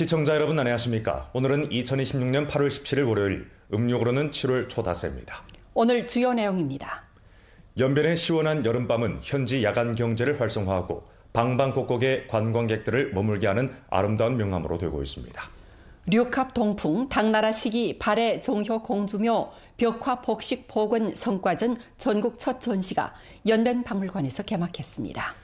시청자 여러분 안녕하십니까? 오늘은 2026년 8월 17일 월요일, 음력으로는 7월 초닷새입니다. 오늘 주요 내용입니다. 연변의 시원한 여름밤은 현지 야간 경제를 활성화하고 방방곡곡의 관광객들을 머물게 하는 아름다운 명함으로 되고 있습니다. 류캅 동풍, 당나라 시기 발해 종효 공주묘 벽화 복식 복원 성과전 전국 첫 전시가 연변박물관에서 개막했습니다.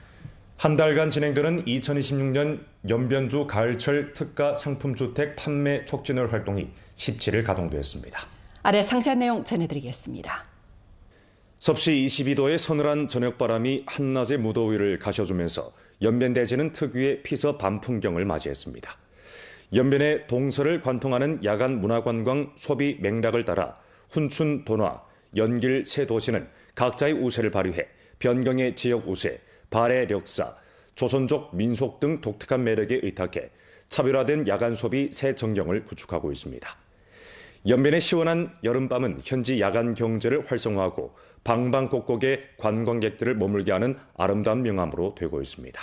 한 달간 진행되는 2026년 연변주 가을철 특가 상품주택 판매 촉진을 활동이 17일 가동되었습니다. 아래 상세한 내용 전해드리겠습니다. 섭씨 22도의 서늘한 저녁바람이 한낮의 무더위를 가셔주면서 연변대지는 특유의 피서 밤 풍경을 맞이했습니다. 연변의 동서를 관통하는 야간 문화관광 소비 맥락을 따라 훈춘, 돈화, 연길 세 도시는 각자의 우세를 발휘해 변경의 지역 우세, 발해 력사, 조선족 민속 등 독특한 매력에 의탁해 차별화된 야간 소비 새 전경을 구축하고 있습니다. 연변의 시원한 여름밤은 현지 야간 경제를 활성화하고 방방곡곡의 관광객들을 머물게 하는 아름다운 명함으로 되고 있습니다.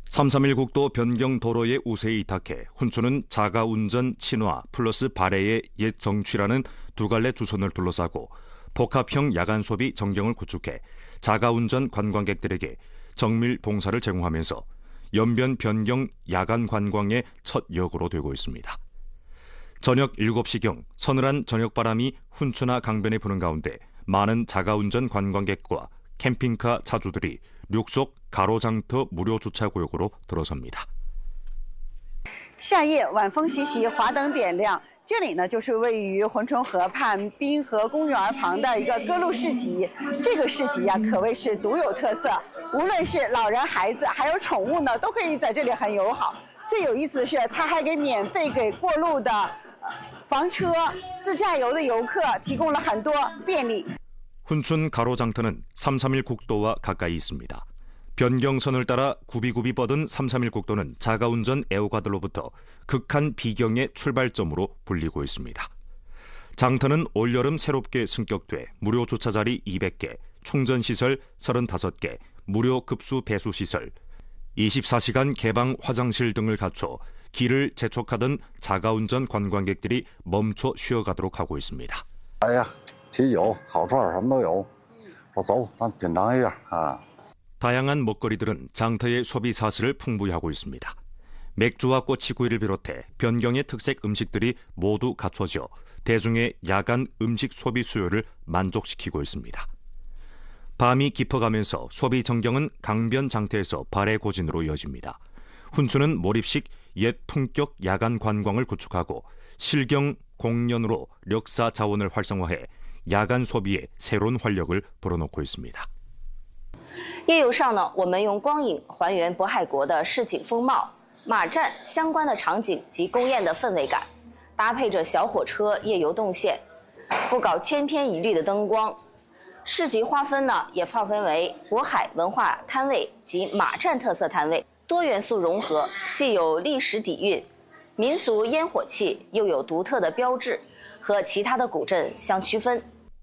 331 국도 변경 도로의 우세에 이탁해 훈춘은 자가운전 친화 플러스 발해의 옛 정취라는 두 갈래 주선을 둘러싸고 복합형 야간 소비 전경을 구축해 자가운전 관광객들에게 정밀 봉사를 제공하면서 연변 변경 야간 관광의 첫 역으로 되고 있습니다. 저녁 7시경 서늘한 저녁바람이 훈춘화 강변에 부는 가운데 많은 자가운전 관광객과 캠핑카 차주들이 륙속 가로장터 무료 주차 구역으로 들어섭니다. 夏夜晚风习习，华灯点亮。这里呢，就是位于珲春河畔滨河公园旁的一个歌路市集。这个市集呀，可谓是独有特色。无论是老人、孩子，还有宠物呢，都可以在这里很友好。最有意思的是，它还免费给过路的房车、自驾游的游客提供了很多便利。 훈춘 가로장터는 331 국도와 가까이 있습니다. 변경선을 따라 굽이굽이 뻗은 331 국도는 자가운전 애호가들로부터 극한 비경의 출발점으로 불리고 있습니다. 장터는 올여름 새롭게 승격돼 무료 주차자리 200개, 충전시설 35개, 무료 급수 배수시설, 24시간 개방 화장실 등을 갖춰 길을 재촉하던 자가운전 관광객들이 멈춰 쉬어가도록 하고 있습니다. 啤酒、烤串什么都有。我走，咱品尝一下啊。 다양한 먹거리들은 장터의 소비 사슬을 풍부히 하고 있습니다. 맥주와 꼬치구이를 비롯해 변경의 특색 음식들이 모두 갖춰져 대중의 야간 음식 소비 수요를 만족시키고 있습니다. 밤이 깊어가면서 소비 전경은 강변 장터에서 발해 고진으로 이어집니다. 훈춘은 몰입식 옛 품격 야간 관광을 구축하고 실경 공연으로 력사 자원을 활성화해 야간 소비에 새로운 활력을 불어넣고 있습니다. 夜游上呢，我们用光影还原渤海国的市井风貌、马站相关的场景及宫宴的氛围感，搭配着小火车夜游动线，不搞千篇一律的灯光。市集划分呢，也划分为渤海文化摊位及马站特色摊位，多元素融合，既有历史底蕴、民俗烟火气，又有独特的标志，和其他的古镇相区分。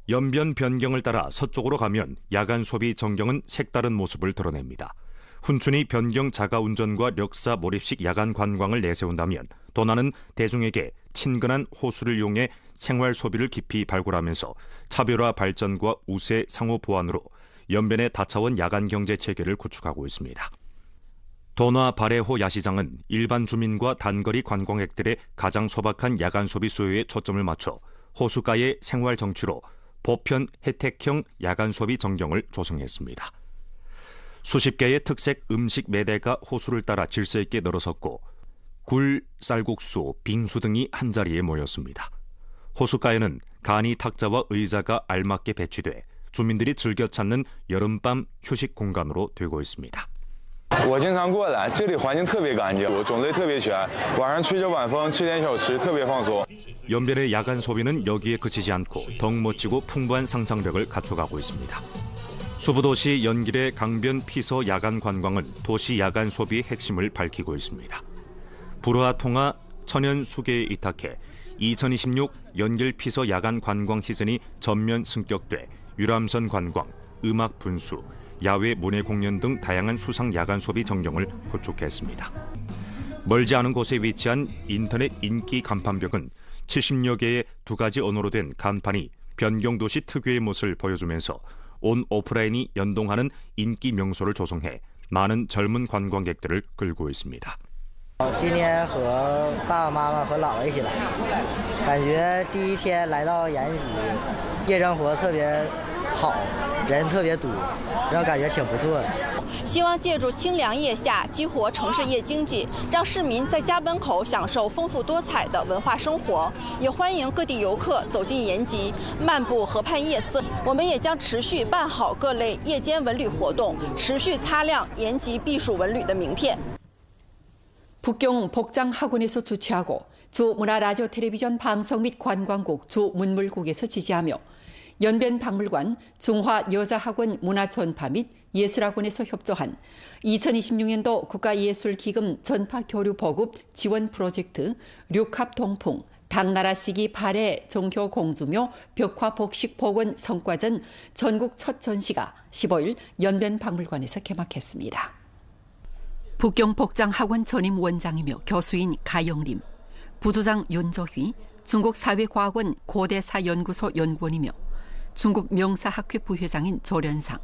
연변 변경을 따라 서쪽으로 가면 야간 소비 전경은 색다른 모습을 드러냅니다. 훈춘이 변경 자가운전과 력사 몰입식 야간 관광을 내세운다면 도나는 대중에게 친근한 호수를 이용해 생활 소비를 깊이 발굴하면서 차별화 발전과 우세 상호 보완으로 연변의 다차원 야간 경제 체계를 구축하고 있습니다. 도나 발해호 야시장은 일반 주민과 단거리 관광객들의 가장 소박한 야간 소비 수요에 초점을 맞춰 호수가의 생활 정취로 보편 혜택형 야간 소비 전경을 조성했습니다. 수십 개의 특색 음식 매대가 호수를 따라 질서 있게 늘어섰고 굴, 쌀국수, 빙수 등이 한자리에 모였습니다. 호수가에는 간이 탁자와 의자가 알맞게 배치돼 주민들이 즐겨 찾는 여름밤 휴식 공간으로 되고 있습니다. 我经常过来，这里环境特别干净，种类特别全，晚上吹着晚风，吃点小吃，特别放松。 연변의 야간 소비는 여기에 그치지 않고 더욱 멋지고 풍부한 상상력을 갖춰가고 있습니다. 수부도시 연길의 강변 피서 야간 관광은 도시 야간 소비의 핵심을 밝히고 있습니다. 불화 통화 천연 수계에 이탁해 2026 연길 피서 야간 관광 시즌이 전면 승격돼 유람선 관광, 음악 분수, 야외 문예 공연 등 다양한 수상 야간 소비 전경을 구축했습니다. 멀지 않은 곳에 위치한 인터넷 인기 간판벽은 70여 개의 두 가지 언어로 된 간판이 변경도시 특유의 모습을 보여주면서 온 오프라인이 연동하는 인기 명소를 조성해 많은 젊은 관광객들을 끌고 있습니다. 今天和爸爸妈妈和姥姥一起来，感觉第一天来到延吉，夜生活特别好，人特别多，让感觉挺不错的。希望借助清凉夜下激活城市夜经济，让市民在家门口享受丰富多彩的文化生活。也欢迎各地游客走进延吉，漫步河畔夜色。我们也将持续办好各类夜间文旅活动，持续擦亮延吉避暑文旅的名片。 북경 복장학원에서 주최하고 주 문화라디오 텔레비전 방송 및 관광국 주 문물국에서 지지하며 연변박물관 중화여자학원 문화전파 및 예술학원에서 협조한 2026년도 국가예술기금 전파교류보급 지원 프로젝트 류캅동풍 당나라 시기 발해 종효 공주묘 벽화 복식 복원 성과전 전국 첫 전시가 15일 연변박물관에서 개막했습니다. 북경복장학원 전임 원장이며 교수인 가영림, 부주장 윤조휘, 중국사회과학원 고대사연구소 연구원이며 중국 명사학회 부회장인 조련상,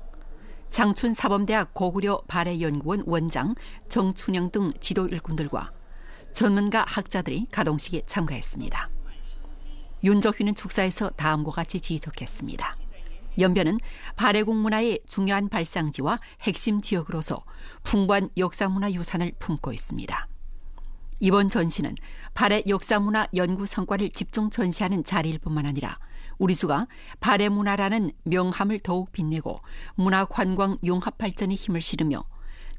장춘사범대학 고구려 발해연구원 원장 정춘영 등 지도 일꾼들과 전문가 학자들이 가동식에 참가했습니다. 윤조휘는 축사에서 다음과 같이 지적했습니다. 연변은 발해국 문화의 중요한 발상지와 핵심 지역으로서 풍부한 역사문화 유산을 품고 있습니다. 이번 전시는 발해 역사문화 연구 성과를 집중 전시하는 자리일 뿐만 아니라 우리 주가 발해 문화라는 명함을 더욱 빛내고 문화 관광 융합 발전에 힘을 실으며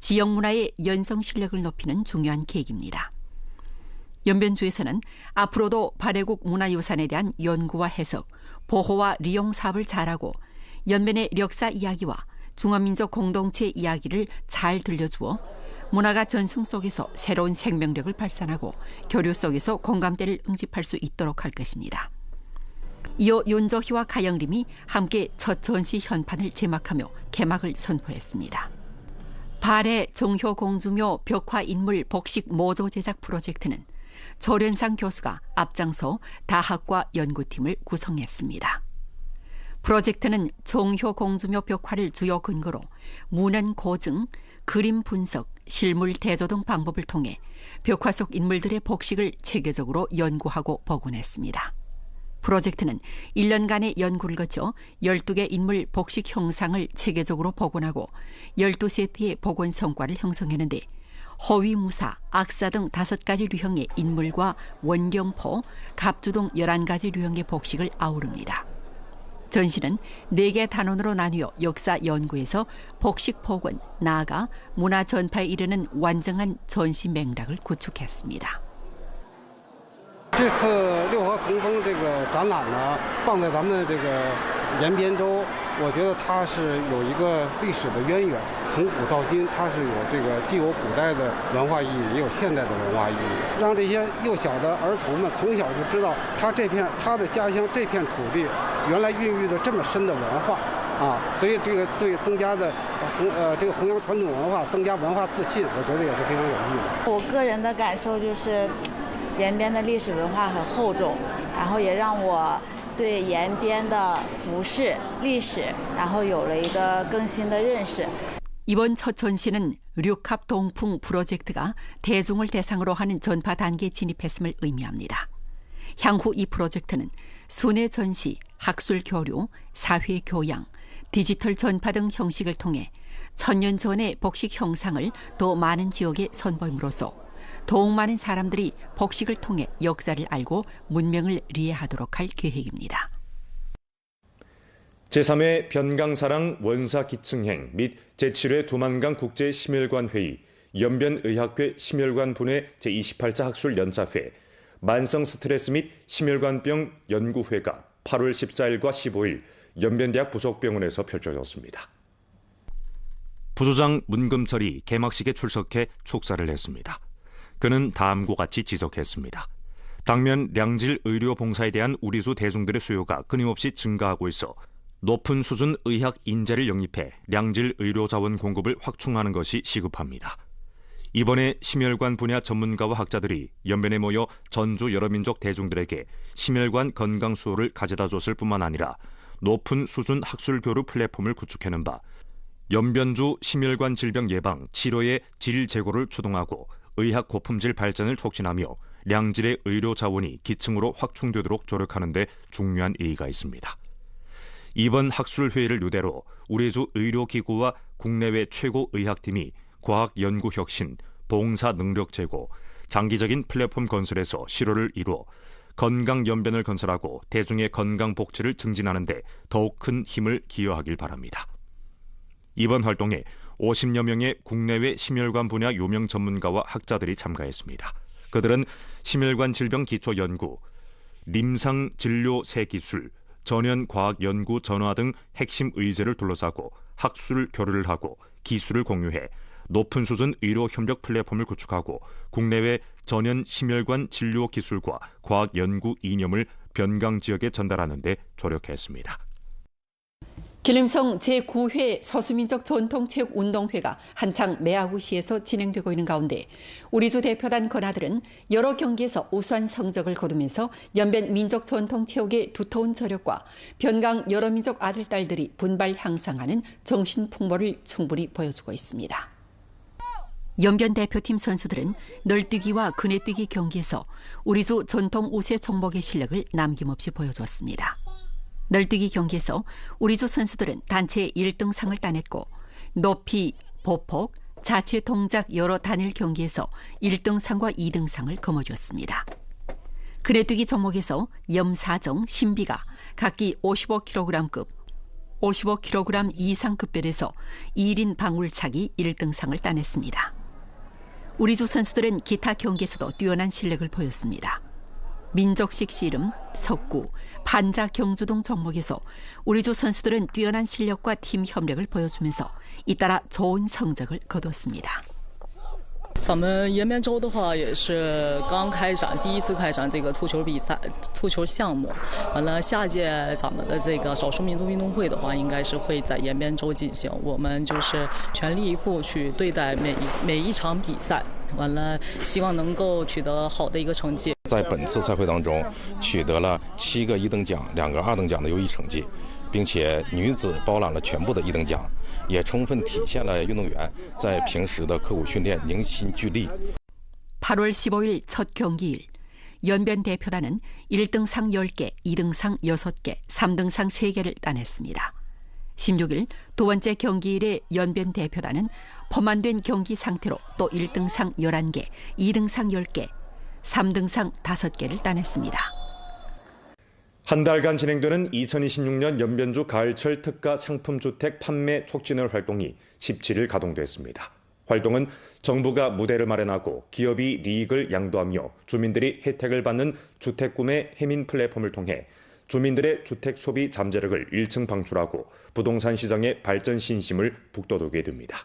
지역 문화의 연성 실력을 높이는 중요한 계기입니다. 연변주에서는 앞으로도 발해국 문화유산에 대한 연구와 해석, 보호와 리용 사업을 잘하고 연변의 역사 이야기와 중화민족 공동체 이야기를 잘 들려주어 문화가 전승 속에서 새로운 생명력을 발산하고 교류 속에서 공감대를 응집할 수 있도록 할 것입니다. 이어 윤조희와 가영림이 함께 첫 전시 현판을 제막하며 개막을 선포했습니다. 발해 종효 공주묘 벽화 인물 복식 모조 제작 프로젝트는 조련상 교수가 앞장서 다학과 연구팀을 구성했습니다. 프로젝트는 종효 공주묘 벽화를 주요 근거로 문헌 고증, 그림 분석, 실물 대조 등 방법을 통해 벽화 속 인물들의 복식을 체계적으로 연구하고 복원했습니다. 프로젝트는 1년간의 연구를 거쳐 12개 인물 복식 형상을 체계적으로 복원하고 12세트의 복원 성과를 형성했는데 허위무사, 악사 등 5가지 류형의 인물과 원령포, 갑주 등 11가지 류형의 복식을 아우릅니다. 전시는 4개 단원으로 나뉘어 역사 연구에서 복식 복원, 나아가 문화 전파에 이르는 완전한 전시 맥락을 구축했습니다. 这次六合同风这个展览呢，放在咱们这个延边州，我觉得它是有一个历史的渊源，从古到今，它是有这个既有古代的文化意义，也有现代的文化意义，让这些幼小的儿童们从小就知道他的家乡这片土地原来孕育着这么深的文化啊，所以这个对增加的这个弘扬传统文化、增加文化自信，我觉得也是非常有益的。我个人的感受就是。 延边的历史文化很厚重，然后也让我对延边的服饰历史，然后有了一个更新的认识。 이번 첫 전시는 류캅동풍 프로젝트가 대중을 대상으로 하는 전파 단계에 진입했음을 의미합니다. 향후 이 프로젝트는 순회 전시, 학술 교류, 사회 교양, 디지털 전파 등 형식을 통해 1000년 전의 복식 형상을 더 많은 지역에 선보임으로써 더욱 많은 사람들이 복식을 통해 역사를 알고 문명을 이해하도록 할 계획입니다. 제3회 변강사랑 원사기층행 및 제7회 두만강 국제심혈관회의, 연변의학회 심혈관 분회 제28차 학술 연차회, 만성 스트레스 및 심혈관병 연구회가 8월 14일과 15일 연변대학 부속병원에서 펼쳐졌습니다. 부소장 문금철이 개막식에 출석해 축사를 했습니다. 그는 다음과 같이 지적했습니다. 당면 량질 의료 봉사에 대한 우리수 대중들의 수요가 끊임없이 증가하고 있어 높은 수준 의학 인재를 영입해 량질 의료 자원 공급을 확충하는 것이 시급합니다. 이번에 심혈관 분야 전문가와 학자들이 연변에 모여 전주 여러 민족 대중들에게 심혈관 건강 수호를 가져다 줬을 뿐만 아니라 높은 수준 학술 교류 플랫폼을 구축하는 바 연변주 심혈관 질병 예방, 치료의 질 제고를 추동하고 의학 고품질 발전을 촉진하며 량질의 의료 자원이 기층으로 확충되도록 조력하는 데 중요한 의의가 있습니다. 이번 학술회의를 유대로 우리 주 의료기구와 국내외 최고 의학팀이 과학 연구 혁신, 봉사 능력 제고, 장기적인 플랫폼 건설에서 실효를 이루어 건강 연변을 건설하고 대중의 건강 복지를 증진하는 데 더욱 큰 힘을 기여하길 바랍니다. 이번 활동에 50여 명의 국내외 심혈관 분야 유명 전문가와 학자들이 참가했습니다. 그들은 심혈관 질병 기초 연구, 림상 진료 새 기술, 전연 과학 연구 전화 등 핵심 의제를 둘러싸고 학술 교류를 하고 기술을 공유해 높은 수준 의료 협력 플랫폼을 구축하고 국내외 전연 심혈관 진료 기술과 과학 연구 이념을 변강 지역에 전달하는 데 조력했습니다. 길림성 제9회 서수민족 전통체육운동회가 한창 매화구시에서 진행되고 있는 가운데 우리주 대표단 건아들은 여러 경기에서 우수한 성적을 거두면서 연변 민족 전통체육의 두터운 저력과 변강 여러 민족 아들, 딸들이 분발 향상하는 정신 풍모를 충분히 보여주고 있습니다. 연변 대표팀 선수들은 널뛰기와 그네뛰기 경기에서 우리주 전통 우세 종목의 실력을 남김없이 보여주었습니다. 널뛰기 경기에서 우리주 선수들은 단체 1등상을 따냈고 높이, 보폭, 자체 동작 여러 단일 경기에서 1등상과 2등상을 거머쥐었습니다. 그네뛰기 종목에서 염사정, 신비가 각기 55kg급, 55kg 이상 급별에서 1인 방울차기 1등상을 따냈습니다. 우리주 선수들은 기타 경기에서도 뛰어난 실력을 보였습니다. 민족식 씨름, 석구, 반자 경주 등 종목에서 우리주 선수들은 뛰어난 실력과 팀 협력을 보여주면서 잇따라 좋은 성적을 거뒀습니다. 咱们延边州的话也是刚开展第一次开展这个蹴球比赛、蹴球项目。完了，下届咱们的这个少数民族运动会的话，应该是会在延边州进行。我们就是全力以赴去对待每一场比赛。完了，希望能够取得好的一个成绩。在本次赛会当中，取得了7个1等奖、2个2等奖的优异成绩，并且女子包揽了全部的1等奖。 也充分体现了运动员在平时的刻苦训练、凝心聚力。 8월 15일 첫 경기일, 연변 대표단은 1등상 10개, 2등상 6개, 3등상 3개를 따냈습니다. 16일 두 번째 경기일에 연변 대표단은 포만된 경기 상태로 또 1등상 11개, 2등상 10개, 3등상 5개를 따냈습니다. 한 달간 진행되는 2026년 연변주 가을철 특가 상품주택 판매 촉진을 활동이 17일 가동됐습니다. 활동은 정부가 무대를 마련하고 기업이 이익을 양도하며 주민들이 혜택을 받는 주택구매 해민 플랫폼을 통해 주민들의 주택 소비 잠재력을 1층 방출하고 부동산 시장의 발전 신심을 북돋우게 됩니다.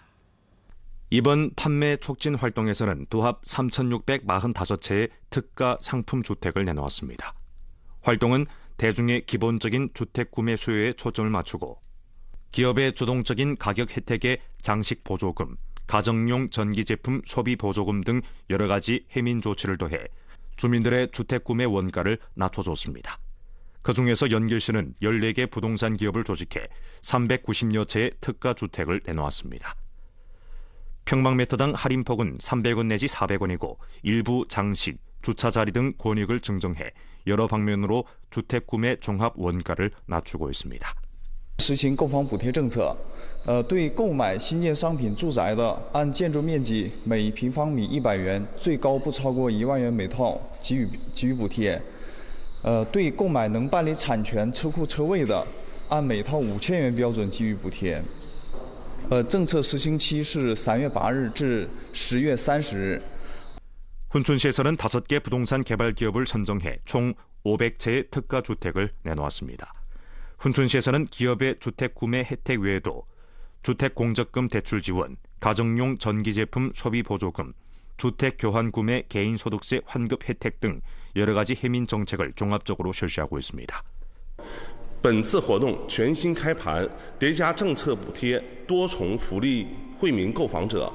이번 판매 촉진 활동에서는 도합 3,645채의 특가 상품 주택을 내놓았습니다. 활동은 대중의 기본적인 주택 구매 수요에 초점을 맞추고 기업의 주동적인 가격 혜택의 장식 보조금, 가정용 전기 제품 소비 보조금 등 여러 가지 해민 조치를 더해 주민들의 주택 구매 원가를 낮춰줬습니다. 그중에서 연길시는 14개 부동산 기업을 조직해 390여 채의 특가 주택을 내놓았습니다. 평방미터당 할인폭은 300원 내지 400원이고 일부 장식, 주차 자리 등 권익을 증정해 여러 방면으로 주택 구매 종합 원가를 낮추고 있습니다. 实行购房补贴政策，对购买新建商品住宅的，按建筑面积每平方米100元，最高不超过1万元每套给予补贴。对购买能办理产权车库车位的，按每套5000元标准给予补贴。政策实行期是3月8日至10月30日。 훈춘시에서는 5개 부동산 개발 기업을 선정해 총 500채의 특가 주택을 내놓았습니다. 훈춘시에서는 기업의 주택 구매 혜택 외에도 주택 공적금 대출 지원, 가정용 전기 제품 소비 보조금, 주택 교환 구매 개인 소득세 환급 혜택 등 여러 가지 해민 정책을 종합적으로 실시하고 있습니다. 本次活动全新开盘，叠加政策补贴、多重福利惠民购房者，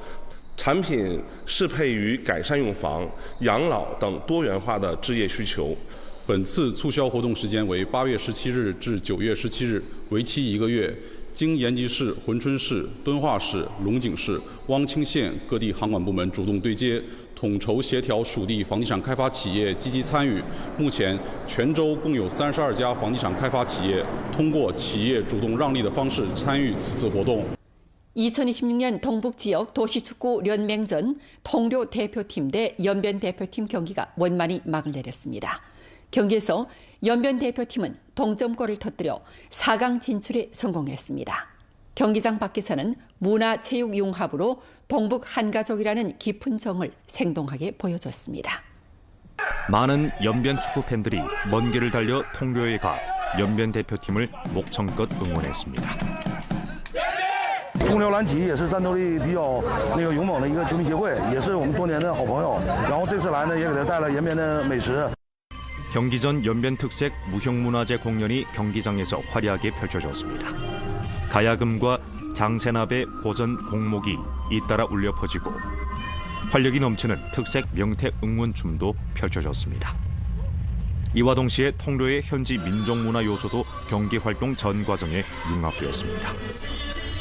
产品适配于改善用房、养老等多元化的置业需求。本次促销活动时间为8月17日至9月17日，为期1个月。经延吉市、珲春市、敦化市、龙井市、汪清县各地行管部门主动对接，统筹协调属地房地产开发企业积极参与。目前，全州共有32家房地产开发企业通过企业主动让利的方式参与此次活动。 2026년 동북지역 도시축구 연맹전 통료 대표팀 대 연변 대표팀 경기가 원만히 막을 내렸습니다. 경기에서 연변 대표팀은 동점골을 터뜨려 4강 진출에 성공했습니다. 경기장 밖에서는 문화체육융합으로 동북 한가족이라는 깊은 정을 생동하게 보여줬습니다. 많은 연변 축구 팬들이 먼 길을 달려 통료에 가 연변 대표팀을 목청껏 응원했습니다. 通辽蓝旗也是战斗力比较勇猛的一个球迷协会，也是我们多年的好朋友。然后这次来呢，也给他带了延边的美食。 경기 전 연변 특색 무형문화재 공연이 경기장에서 화려하게 펼쳐졌습니다. 가야금과 장세납의 고전 공목이 잇따라 울려 퍼지고 활력이 넘치는 특색 명태 응원춤도 펼쳐졌습니다. 이와 동시에 통료의 현지 민족문화 요소도 경기 활동 전 과정에 융합되었습니다.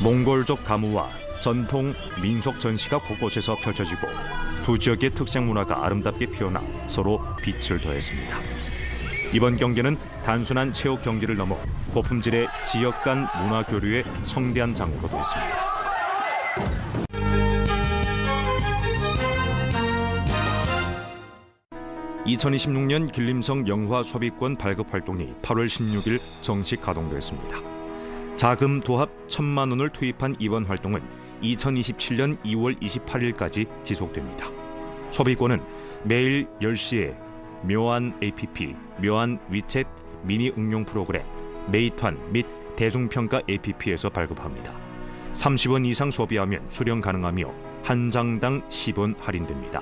몽골족 가무와 전통 민속 전시가 곳곳에서 펼쳐지고 두 지역의 특색 문화가 아름답게 피어나 서로 빛을 더했습니다. 이번 경기는 단순한 체육 경기를 넘어 고품질의 지역 간 문화 교류의 성대한 장으로 됐습니다. (2026년) 길림성 영화 소비권 발급 활동이 8월 16일 정식 가동됐습니다. 자금 도합 1,000만 원을 투입한 이번 활동은 2027년 2월 28일까지 지속됩니다. 소비권은 매일 10시에 묘안 APP, 묘안 위챗 미니 응용 프로그램, 메이트원 및 대중평가 APP에서 발급합니다. 30원 이상 소비하면 수령 가능하며 한 장당 10원 할인됩니다.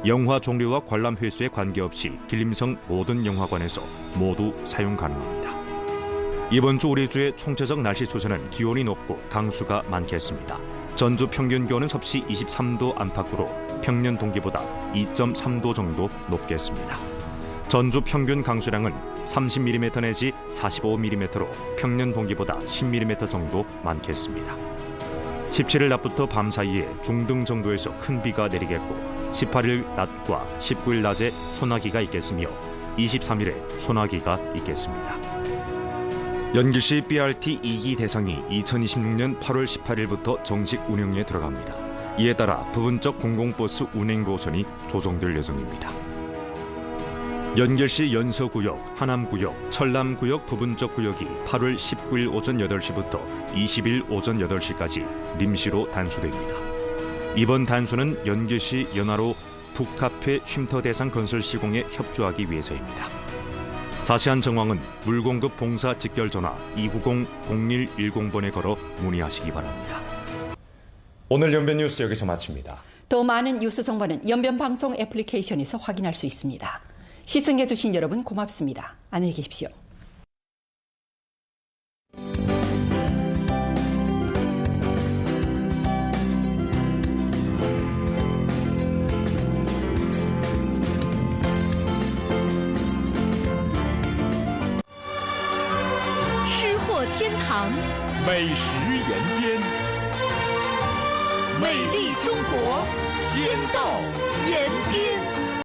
영화 종류와 관람 횟수에 관계없이 길림성 모든 영화관에서 모두 사용 가능합니다. 이번 주 우리 주의 총체적 날씨 추세는 기온이 높고 강수가 많겠습니다. 전주 평균 기온은 섭씨 23도 안팎으로 평년 동기보다 2.3도 정도 높겠습니다. 전주 평균 강수량은 30mm 내지 45mm로 평년 동기보다 10mm 정도 많겠습니다. 17일 낮부터 밤 사이에 중등 정도에서 큰 비가 내리겠고 18일 낮과 19일 낮에 소나기가 있겠으며 23일에 소나기가 있겠습니다. 연길시 BRT 2기 대상이 2026년 8월 18일부터 정식 운영에 들어갑니다. 이에 따라 부분적 공공버스 운행 노선이 조정될 예정입니다. 연길시 연서구역, 하남구역, 철남구역 부분적 구역이 8월 19일 오전 8시부터 20일 오전 8시까지臨시로 단수됩니다. 이번 단수는 연길시 연화로 북카페 쉼터 대상 건설 시공에 협조하기 위해서입니다. 자세한 정황은 물공급 봉사 직결 전화 290-0110번에 걸어 문의하시기 바랍니다. 오늘 연변 뉴스 여기서 마칩니다. 더 많은 뉴스 정보는 연변방송 애플리케이션에서 확인할 수 있습니다. 시청해주신 여러분 고맙습니다. 안녕히 계십시오.美食延边，美丽中国先到延边。